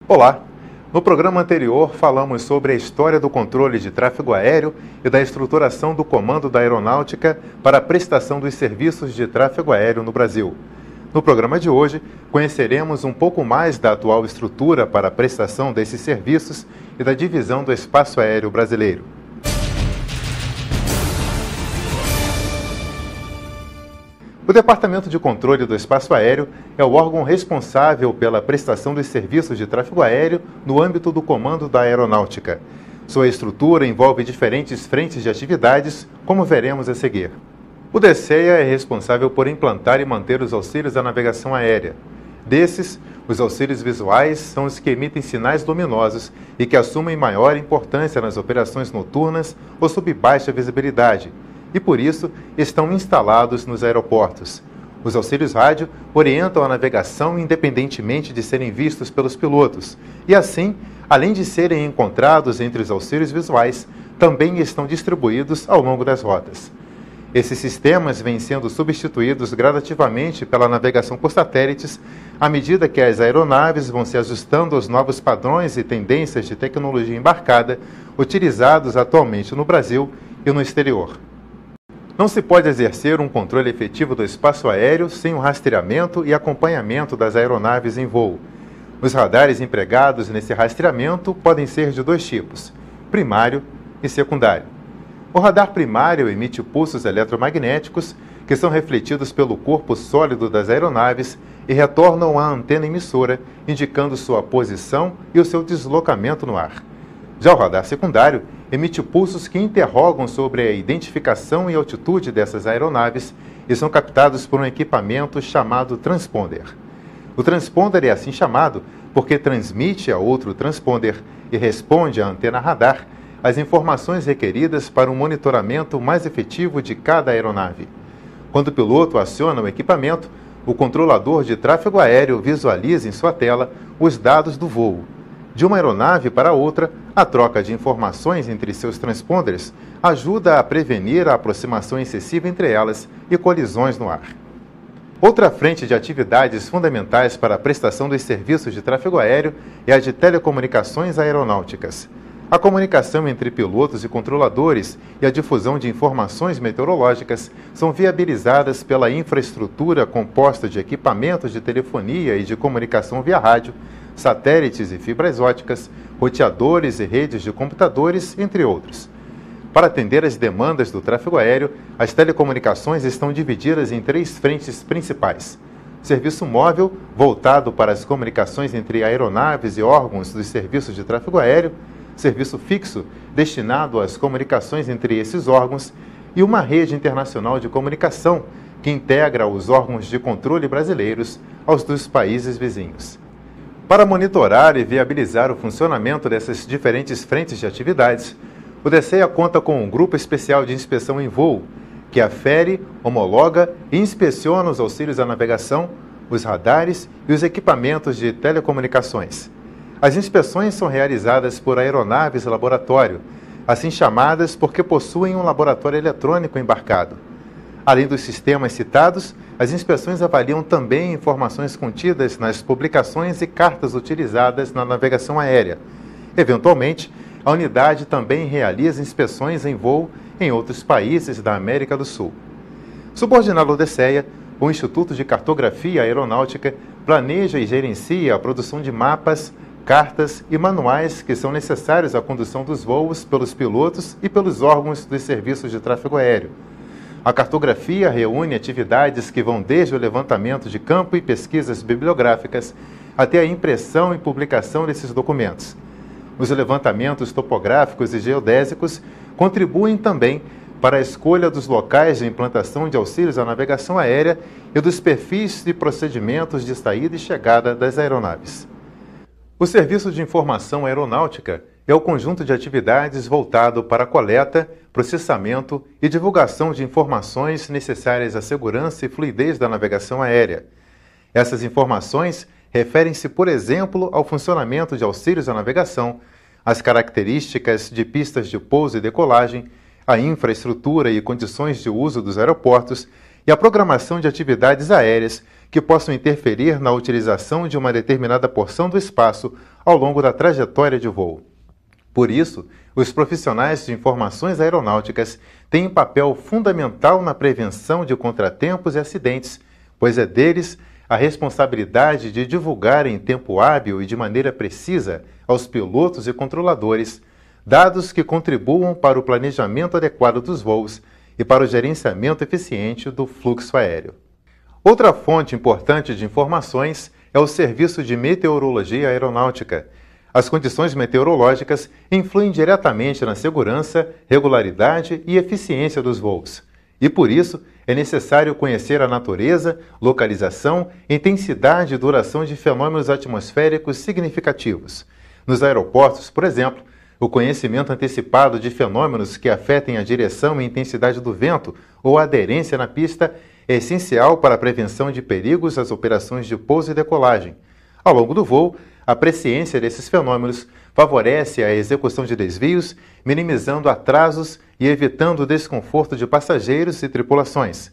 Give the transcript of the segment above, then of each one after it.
Olá! No programa anterior falamos sobre a história do controle de tráfego aéreo e da estruturação do Comando da Aeronáutica para a prestação dos serviços de tráfego aéreo no Brasil. No programa de hoje, conheceremos um pouco mais da atual estrutura para a prestação desses serviços e da divisão do espaço aéreo brasileiro. O Departamento de Controle do Espaço Aéreo é o órgão responsável pela prestação dos serviços de tráfego aéreo no âmbito do Comando da Aeronáutica. Sua estrutura envolve diferentes frentes de atividades, como veremos a seguir. O DCEA é responsável por implantar e manter os auxílios à navegação aérea. Desses, os auxílios visuais são os que emitem sinais luminosos e que assumem maior importância nas operações noturnas ou sob baixa visibilidade, e por isso estão instalados nos aeroportos. Os auxílios rádio orientam a navegação independentemente de serem vistos pelos pilotos e assim, além de serem encontrados entre os auxílios visuais, também estão distribuídos ao longo das rotas. Esses sistemas vêm sendo substituídos gradativamente pela navegação por satélites à medida que as aeronaves vão se ajustando aos novos padrões e tendências de tecnologia embarcada utilizados atualmente no Brasil e no exterior. Não se pode exercer um controle efetivo do espaço aéreo sem o rastreamento e acompanhamento das aeronaves em voo. Os radares empregados nesse rastreamento podem ser de dois tipos, primário e secundário. O radar primário emite pulsos eletromagnéticos que são refletidos pelo corpo sólido das aeronaves e retornam à antena emissora, indicando sua posição e o seu deslocamento no ar. Já o radar secundário emite pulsos que interrogam sobre a identificação e altitude dessas aeronaves e são captados por um equipamento chamado transponder. O transponder é assim chamado porque transmite a outro transponder e responde à antena radar as informações requeridas para um monitoramento mais efetivo de cada aeronave. Quando o piloto aciona o equipamento, o controlador de tráfego aéreo visualiza em sua tela os dados do voo. De uma aeronave para outra, a troca de informações entre seus transponders ajuda a prevenir a aproximação excessiva entre elas e colisões no ar. Outra frente de atividades fundamentais para a prestação dos serviços de tráfego aéreo é a de telecomunicações aeronáuticas. A comunicação entre pilotos e controladores e a difusão de informações meteorológicas são viabilizadas pela infraestrutura composta de equipamentos de telefonia e de comunicação via rádio, satélites e fibras óticas, roteadores e redes de computadores, entre outros. Para atender às demandas do tráfego aéreo, as telecomunicações estão divididas em três frentes principais. Serviço móvel, voltado para as comunicações entre aeronaves e órgãos dos serviços de tráfego aéreo, serviço fixo, destinado às comunicações entre esses órgãos, e uma rede internacional de comunicação, que integra os órgãos de controle brasileiros aos dos países vizinhos. Para monitorar e viabilizar o funcionamento dessas diferentes frentes de atividades, o DCEA conta com um grupo especial de inspeção em voo, que afere, homologa e inspeciona os auxílios à navegação, os radares e os equipamentos de telecomunicações. As inspeções são realizadas por aeronaves laboratório, assim chamadas porque possuem um laboratório eletrônico embarcado. Além dos sistemas citados, as inspeções avaliam também informações contidas nas publicações e cartas utilizadas na navegação aérea. Eventualmente, a unidade também realiza inspeções em voo em outros países da América do Sul. Subordinado ao DCEA, o Instituto de Cartografia Aeronáutica planeja e gerencia a produção de mapas, cartas e manuais que são necessários à condução dos voos pelos pilotos e pelos órgãos dos serviços de tráfego aéreo. A cartografia reúne atividades que vão desde o levantamento de campo e pesquisas bibliográficas até a impressão e publicação desses documentos. Os levantamentos topográficos e geodésicos contribuem também para a escolha dos locais de implantação de auxílios à navegação aérea e dos perfis e procedimentos de saída e chegada das aeronaves. O Serviço de Informação Aeronáutica é o conjunto de atividades voltado para a coleta, processamento e divulgação de informações necessárias à segurança e fluidez da navegação aérea. Essas informações referem-se, por exemplo, ao funcionamento de auxílios à navegação, às características de pistas de pouso e decolagem, à infraestrutura e condições de uso dos aeroportos e à programação de atividades aéreas que possam interferir na utilização de uma determinada porção do espaço ao longo da trajetória de voo. Por isso, os profissionais de informações aeronáuticas têm um papel fundamental na prevenção de contratempos e acidentes, pois é deles a responsabilidade de divulgar em tempo hábil e de maneira precisa aos pilotos e controladores dados que contribuam para o planejamento adequado dos voos e para o gerenciamento eficiente do fluxo aéreo. Outra fonte importante de informações é o Serviço de Meteorologia Aeronáutica. As condições meteorológicas influem diretamente na segurança, regularidade e eficiência dos voos. E por isso, é necessário conhecer a natureza, localização, intensidade e duração de fenômenos atmosféricos significativos. Nos aeroportos, por exemplo, o conhecimento antecipado de fenômenos que afetem a direção e intensidade do vento ou a aderência na pista é essencial para a prevenção de perigos às operações de pouso e decolagem. Ao longo do voo, a presciência desses fenômenos favorece a execução de desvios, minimizando atrasos e evitando o desconforto de passageiros e tripulações.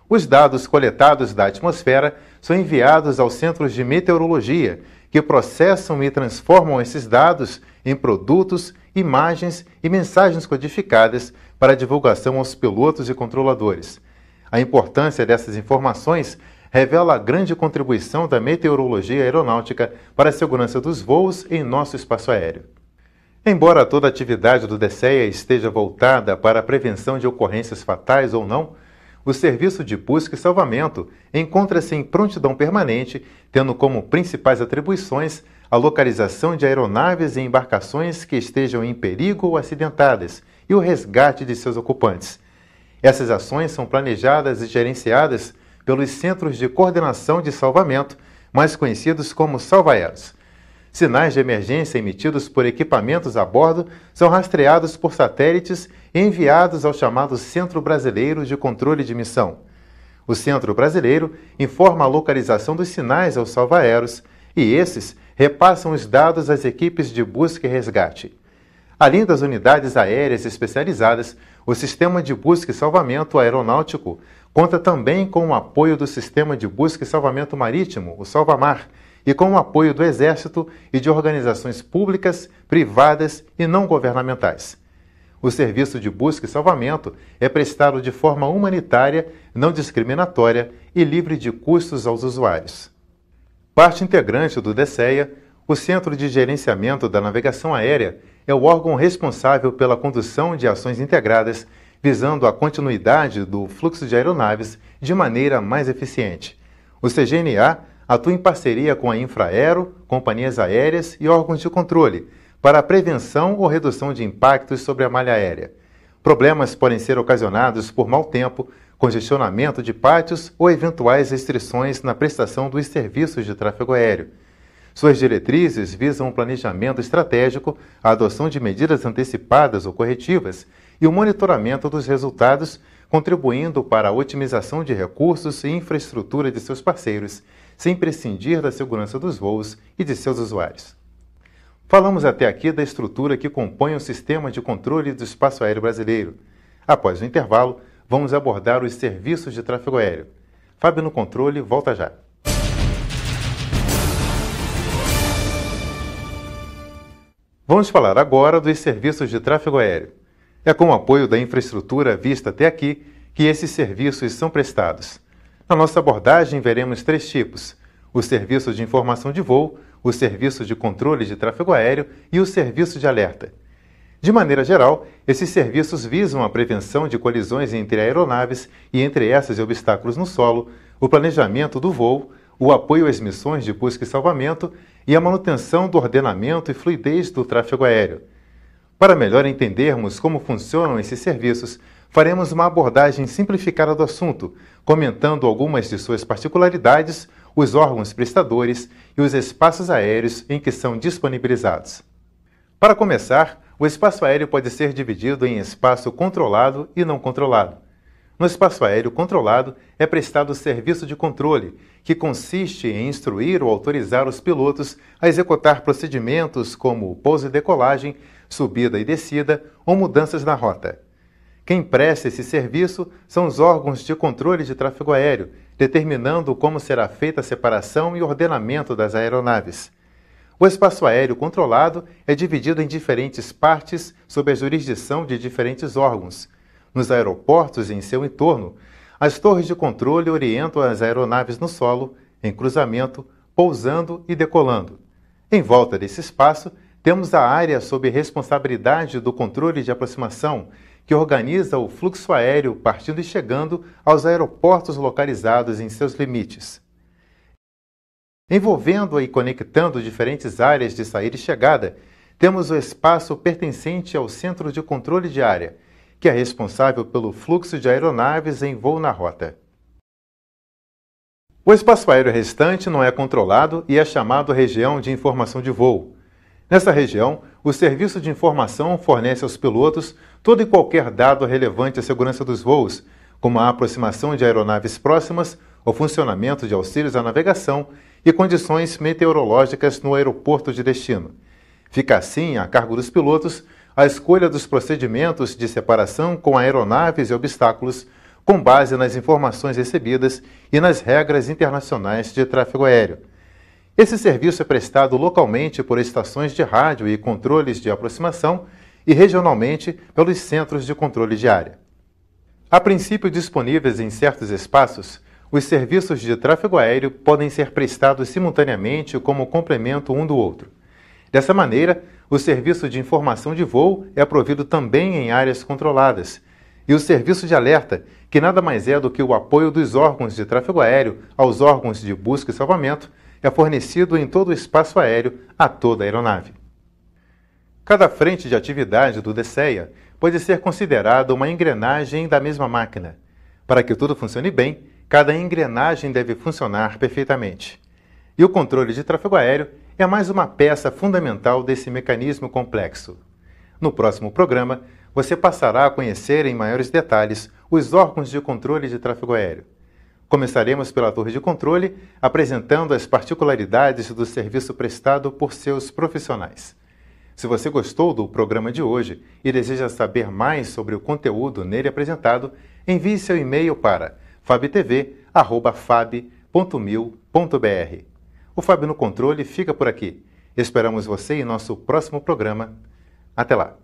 Os dados coletados da atmosfera são enviados aos centros de meteorologia, que processam e transformam esses dados em produtos, imagens e mensagens codificadas para divulgação aos pilotos e controladores. A importância dessas informações revela a grande contribuição da meteorologia aeronáutica para a segurança dos voos em nosso espaço aéreo. Embora toda a atividade do DSEA esteja voltada para a prevenção de ocorrências fatais ou não, o Serviço de Busca e Salvamento encontra-se em prontidão permanente, tendo como principais atribuições a localização de aeronaves e embarcações que estejam em perigo ou acidentadas e o resgate de seus ocupantes. Essas ações são planejadas e gerenciadas pelos Centros de Coordenação de Salvamento, mais conhecidos como salva-aeros. Sinais de emergência emitidos por equipamentos a bordo são rastreados por satélites e enviados ao chamado Centro Brasileiro de Controle de Missão. O Centro Brasileiro informa a localização dos sinais aos salva-aeros e esses repassam os dados às equipes de busca e resgate. Além das unidades aéreas especializadas, o Sistema de Busca e Salvamento Aeronáutico conta também com o apoio do Sistema de Busca e Salvamento Marítimo, o Salvamar, e com o apoio do Exército e de organizações públicas, privadas e não governamentais. O serviço de busca e salvamento é prestado de forma humanitária, não discriminatória e livre de custos aos usuários. Parte integrante do DSEA, o Centro de Gerenciamento da Navegação Aérea é o órgão responsável pela condução de ações integradas visando a continuidade do fluxo de aeronaves de maneira mais eficiente. O CGNA atua em parceria com a Infraero, companhias aéreas e órgãos de controle para a prevenção ou redução de impactos sobre a malha aérea. Problemas podem ser ocasionados por mau tempo, congestionamento de pátios ou eventuais restrições na prestação dos serviços de tráfego aéreo. Suas diretrizes visam o planejamento estratégico, a adoção de medidas antecipadas ou corretivas e o monitoramento dos resultados, contribuindo para a otimização de recursos e infraestrutura de seus parceiros, sem prescindir da segurança dos voos e de seus usuários. Falamos até aqui da estrutura que compõe o sistema de controle do espaço aéreo brasileiro. Após o intervalo, vamos abordar os serviços de tráfego aéreo. Fábio no controle, volta já. Vamos falar agora dos serviços de tráfego aéreo. É com o apoio da infraestrutura vista até aqui que esses serviços são prestados. Na nossa abordagem, veremos 3 tipos: o serviço de informação de voo, o serviço de controle de tráfego aéreo e o serviço de alerta. De maneira geral, esses serviços visam a prevenção de colisões entre aeronaves e entre essas e obstáculos no solo, o planejamento do voo, o apoio às missões de busca e salvamento e a manutenção do ordenamento e fluidez do tráfego aéreo. Para melhor entendermos como funcionam esses serviços, faremos uma abordagem simplificada do assunto, comentando algumas de suas particularidades, os órgãos prestadores e os espaços aéreos em que são disponibilizados. Para começar, o espaço aéreo pode ser dividido em espaço controlado e não controlado. No espaço aéreo controlado é prestado o serviço de controle, que consiste em instruir ou autorizar os pilotos a executar procedimentos como pouso e decolagem, subida e descida ou mudanças na rota. Quem presta esse serviço são os órgãos de controle de tráfego aéreo, determinando como será feita a separação e ordenamento das aeronaves. O espaço aéreo controlado é dividido em diferentes partes sob a jurisdição de diferentes órgãos. Nos aeroportos e em seu entorno, as torres de controle orientam as aeronaves no solo, em cruzamento, pousando e decolando. Em volta desse espaço, temos a área sob responsabilidade do controle de aproximação, que organiza o fluxo aéreo partindo e chegando aos aeroportos localizados em seus limites. Envolvendo e conectando diferentes áreas de saída e chegada, temos o espaço pertencente ao Centro de Controle de Área, que é responsável pelo fluxo de aeronaves em voo na rota. O espaço aéreo restante não é controlado e é chamado Região de Informação de Voo. Nessa região, o Serviço de Informação fornece aos pilotos todo e qualquer dado relevante à segurança dos voos, como a aproximação de aeronaves próximas, o funcionamento de auxílios à navegação e condições meteorológicas no aeroporto de destino. Fica assim a cargo dos pilotos a escolha dos procedimentos de separação com aeronaves e obstáculos com base nas informações recebidas e nas regras internacionais de tráfego aéreo. Esse serviço é prestado localmente por estações de rádio e controles de aproximação e regionalmente pelos centros de controle de área. A princípio disponíveis em certos espaços, os serviços de tráfego aéreo podem ser prestados simultaneamente como complemento um do outro. Dessa maneira, o serviço de informação de voo é provido também em áreas controladas, e o serviço de alerta, que nada mais é do que o apoio dos órgãos de tráfego aéreo aos órgãos de busca e salvamento, é fornecido em todo o espaço aéreo a toda a aeronave. Cada frente de atividade do DCEA pode ser considerada uma engrenagem da mesma máquina. Para que tudo funcione bem, cada engrenagem deve funcionar perfeitamente. E o controle de tráfego aéreo é mais uma peça fundamental desse mecanismo complexo. No próximo programa, você passará a conhecer em maiores detalhes os órgãos de controle de tráfego aéreo. Começaremos pela torre de controle, apresentando as particularidades do serviço prestado por seus profissionais. Se você gostou do programa de hoje e deseja saber mais sobre o conteúdo nele apresentado, envie seu e-mail para fabtv@fab.mil.br. O Fábio no Controle fica por aqui. Esperamos você em nosso próximo programa. Até lá!